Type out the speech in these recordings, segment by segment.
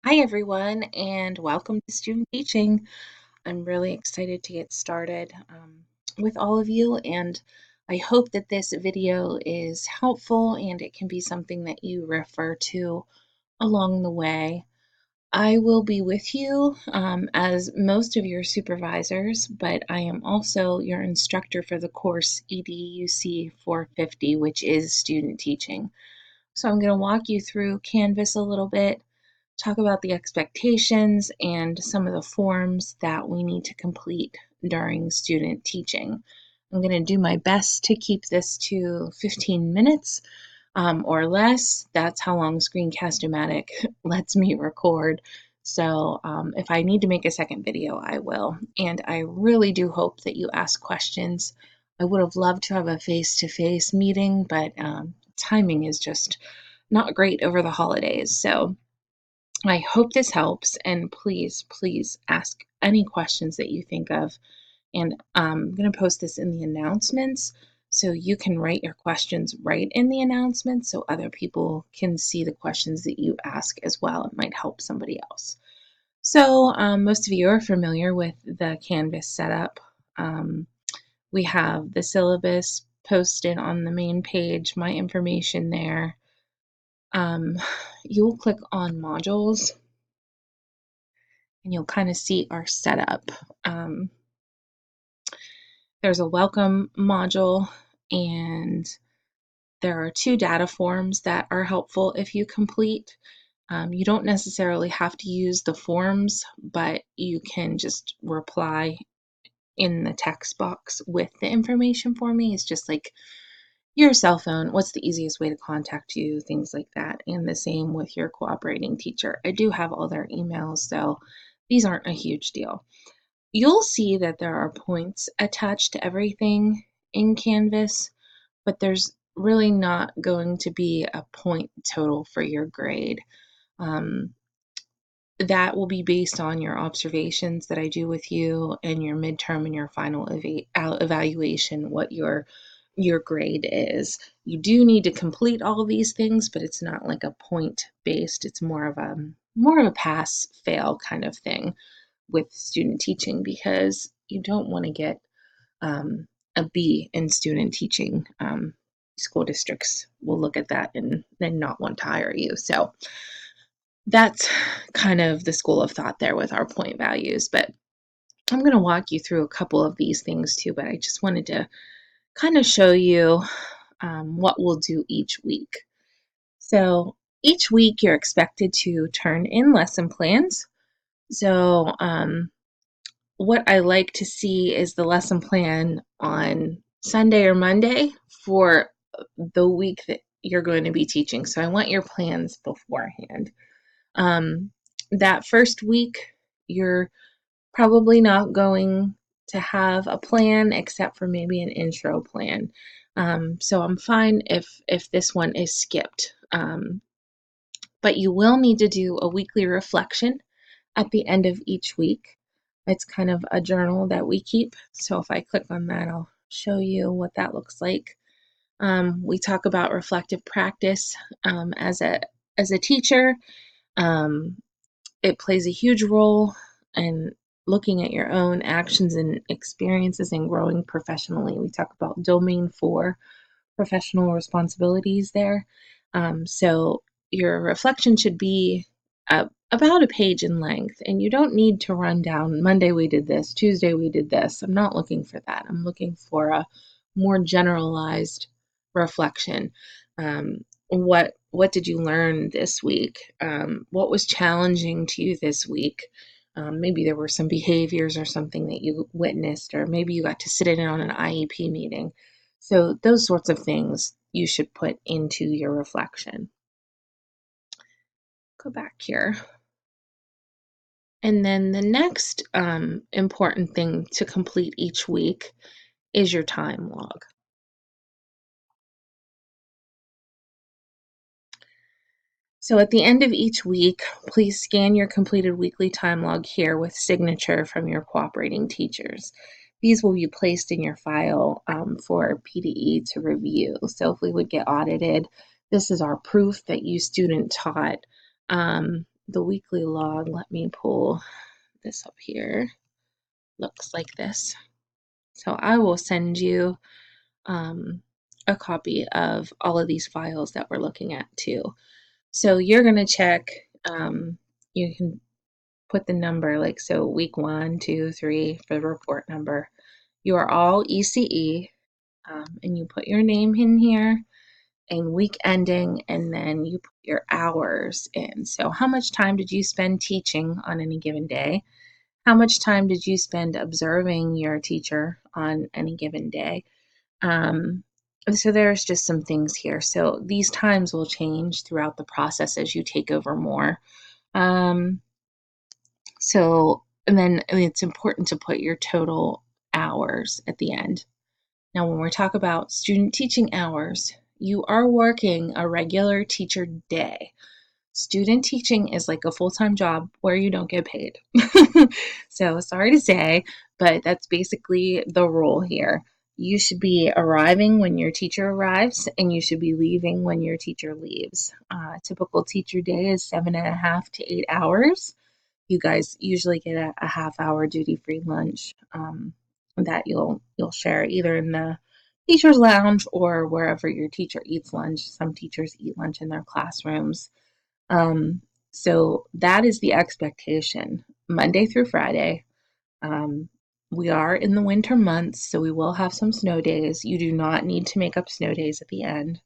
Hi, everyone, and welcome to Student Teaching. I'm really excited to get started with all of you, and I hope that this video is helpful and it can be something that you refer to along the way. I will be with you as most of your supervisors, but I am also your instructor for the course EDUC 450, which is Student Teaching. So I'm going to walk you through Canvas a little bit, talk about the expectations and some of the forms that we need to complete during student teaching. I'm going to do my best to keep this to 15 minutes or less. That's how long Screencast-O-Matic lets me record. So if I need to make a second video, I will. And I really do hope that you ask questions. I would have loved to have a face-to-face meeting, but timing is just not great over the holidays. So I hope this helps, and please ask any questions that you think of. And I'm going to post this in the announcements, so you can write your questions right in the announcements so other people can see the questions that you ask as well. It might help somebody else. So most of you are familiar with the Canvas setup. We have the syllabus posted on the main page, my information there. You'll click on modules and you'll kind of see our setup. There's a welcome module, and there are 2 data forms that are helpful if you complete. You don't necessarily have to use the forms, but you can just reply in the text box with the information for me. It's just like your cell phone, what's the easiest way to contact you, things like that. And the same with your cooperating teacher. I do have all their emails, so these aren't a huge deal. You'll see that there are points attached to everything in Canvas, but there's really not going to be a point total for your grade. That will be based on your observations that I do with you and your midterm and your final evaluation, what your grade is. You do need to complete all of these things, but it's not like a point based. It's more of a pass fail kind of thing with student teaching, because you don't want to get a B in student teaching. School districts will look at that and then not want to hire you. So that's kind of the school of thought there with our point values. But I'm going to walk you through a couple of these things too, but I just wanted to kind of show you what we'll do each week. So each week you're expected to turn in lesson plans. So what I like to see is the lesson plan on Sunday or Monday for the week that you're going to be teaching. So I want your plans beforehand. That first week, you're probably not going to have a plan except for maybe an intro plan. So I'm fine if this one is skipped. But you will need to do a weekly reflection at the end of each week. It's kind of a journal that we keep. So if I click on that, I'll show you what that looks like. We talk about reflective practice as a teacher. It plays a huge role in looking at your own actions and experiences and growing professionally. We talk about domain 4 professional responsibilities there. So your reflection should be about a page in length, and you don't need to run down Monday we did this, Tuesday we did this. I'm not looking for that. I'm looking for a more generalized reflection. What did you learn this week? What was challenging to you this week? Maybe there were some behaviors or something that you witnessed, or maybe you got to sit in on an IEP meeting. So those sorts of things you should put into your reflection. Go back here. And then the next important thing to complete each week is your time log. So at the end of each week, please scan your completed weekly time log here with signature from your cooperating teachers. These will be placed in your file for PDE to review. So if we would get audited, this is our proof that you student taught the weekly log, let me pull this up here. Looks like this. So I will send you a copy of all of these files that we're looking at too. So you're going to check, you can put the number, like, so week 1, 2, 3 for the report number. You are all ECE, and you put your name in here and week ending, and then you put your hours in. So how much time did you spend teaching on any given day? How much time did you spend observing your teacher on any given day? So there's just some things here. So these times will change throughout the process as you take over more. And then it's important to put your total hours at the end. Now, when we talk about student teaching hours, you are working a regular teacher day. Student teaching is like a full-time job where you don't get paid. So sorry to say, but that's basically the rule here. You should be arriving when your teacher arrives, and you should be leaving when your teacher leaves. A typical teacher day is 7.5 to 8 hours. You guys usually get a half-hour duty-free lunch that you'll share either in the teacher's lounge or wherever your teacher eats lunch. Some teachers eat lunch in their classrooms. So that is the expectation, Monday through Friday. We are in the winter months, so we will have some snow days. You do not need to make up snow days at the end.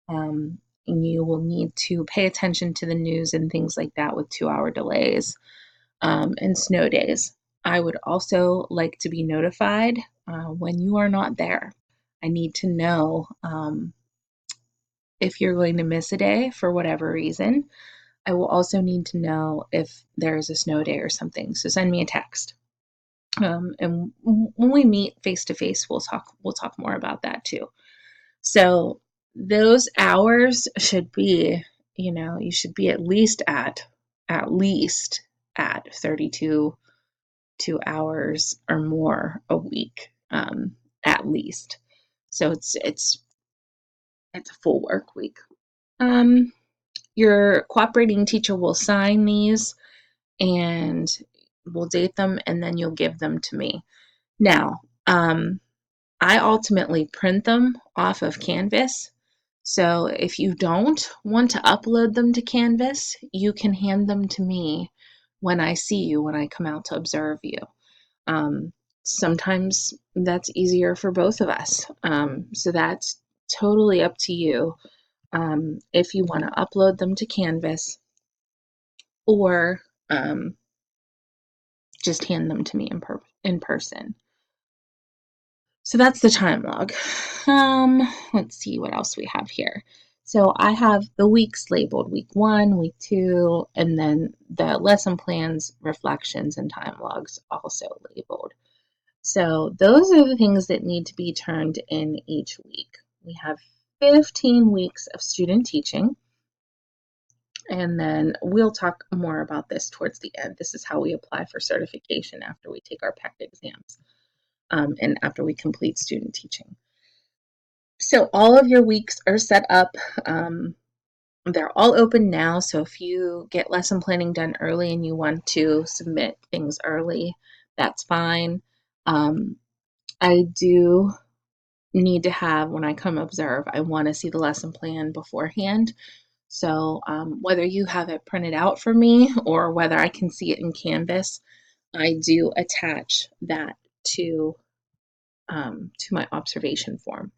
And you will need to pay attention to the news and things like that with 2-hour delays and snow days. I would also like to be notified when you are not there. I need to know if you're going to miss a day for whatever reason. I will also need to know if there's a snow day or something. So send me a text. And when we meet face to face, we'll talk more about that too. So those hours should be, you should be at least at 32 hours or more a week, at least. So it's a full work week. Your cooperating teacher will sign these, and we'll date them, and then you'll give them to me. Now, I ultimately print them off of Canvas. So if you don't want to upload them to Canvas, you can hand them to me when I see you, when I come out to observe you. Sometimes that's easier for both of us. So that's totally up to you. If you want to upload them to Canvas or just hand them to me in person. So that's the time log. Let's see what else we have here. So I have the weeks labeled, week 1, week 2, and then the lesson plans, reflections, and time logs also labeled. So those are the things that need to be turned in each week. We have 15 weeks of student teaching. And then we'll talk more about this towards the end. This is how we apply for certification after we take our PEC exams and after we complete student teaching. So all of your weeks are set up. They're all open now. So if you get lesson planning done early and you want to submit things early, that's fine. I do need to have, when I come observe, I want to see the lesson plan beforehand. So whether you have it printed out for me or whether I can see it in Canvas, I do attach that to my observation form.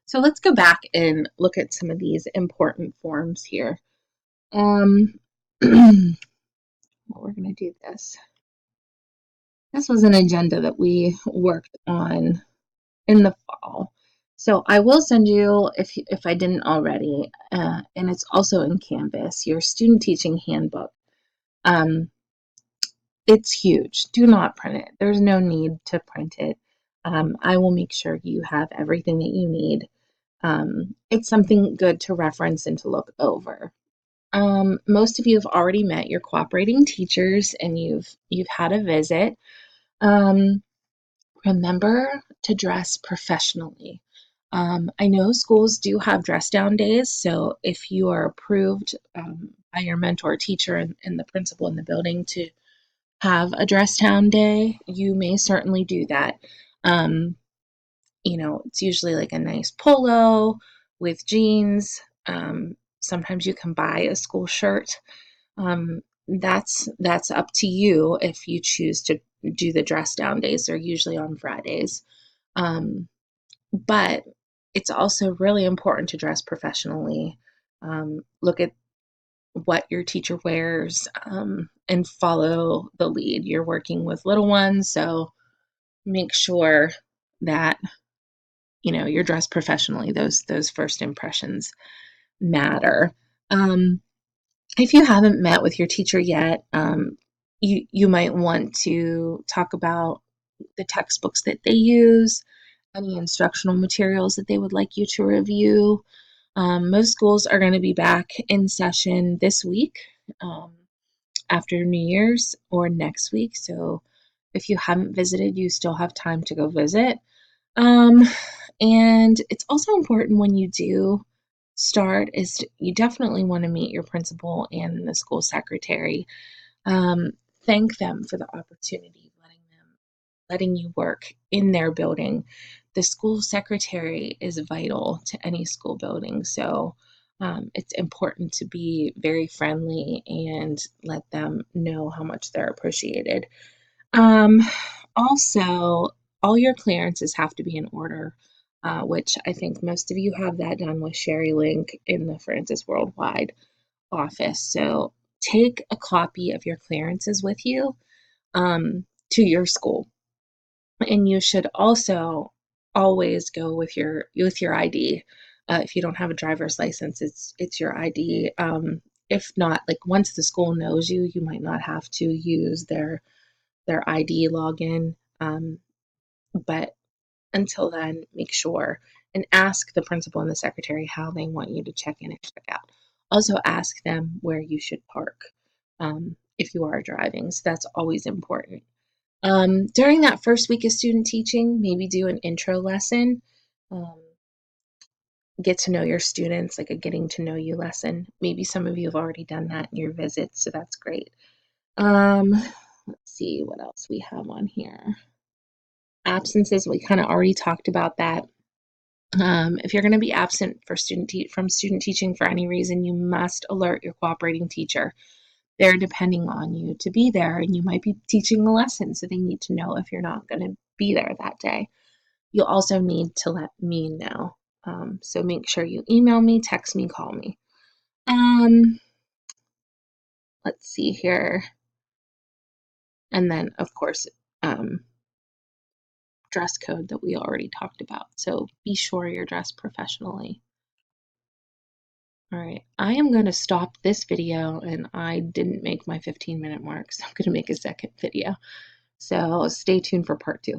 So let's go back and look at some of these important forms here. Well, we're going to do this. This was an agenda that we worked on in the fall. So I will send you, if I didn't already, and it's also in Canvas, your student teaching handbook. It's huge. Do not print it. There's no need to print it. I will make sure you have everything that you need. It's something good to reference and to look over. Most of you have already met your cooperating teachers and you've had a visit. Remember to dress professionally. I know schools do have dress down days, so if you are approved by your mentor teacher and the principal in the building to have a dress down day, you may certainly do that. Um, it's usually like a nice polo with jeans. Sometimes you can buy a school shirt. That's up to you if you choose to do the dress down days. They're usually on Fridays. But it's also really important to dress professionally. Look at what your teacher wears and follow the lead. You're working with little ones, so make sure that you're dressed professionally. Those first impressions matter. If you haven't met with your teacher yet, you might want to talk about the textbooks that they use, any instructional materials that they would like you to review. Most schools are going to be back in session this week, after New Year's, or next week. So if you haven't visited, you still have time to go visit. Um, and it's also important when you do start is you definitely want to meet your principal and the school secretary. Um, Thank them for the opportunity, letting you work in their building. The school secretary is vital to any school building, so it's important to be very friendly and let them know how much they're appreciated. Um, Also, all your clearances have to be in order, which I think most of you have that done with Sherry Link in the Francis Worldwide office. So take a copy of your clearances with you to your school, and you should also always go with your ID. If you don't have a driver's license, it's your ID. If not, like once the school knows you, you might not have to use their ID login. But until then, make sure and ask the principal and the secretary how they want you to check in and check out. Also, ask them where you should park if you are driving. So that's always important. During that first week of student teaching, maybe do an intro lesson. Um, get to know your students, like a getting to know you lesson. Maybe some of you have already done that in your visits, so that's great. Let's see what else we have on here. Absences, we kind of already talked about that. If you're going to be absent from student teaching for any reason, you must alert your cooperating teacher. They're depending on you to be there, and you might be teaching a lesson, so they need to know if you're not going to be there that day. You'll also need to let me know. So make sure you email me, text me, call me. Let's see here. And then, of course, dress code that we already talked about. So be sure you're dressed professionally. All right, I am going to stop this video, and I didn't make my 15-minute mark, so I'm going to make a second video. So stay tuned for part 2.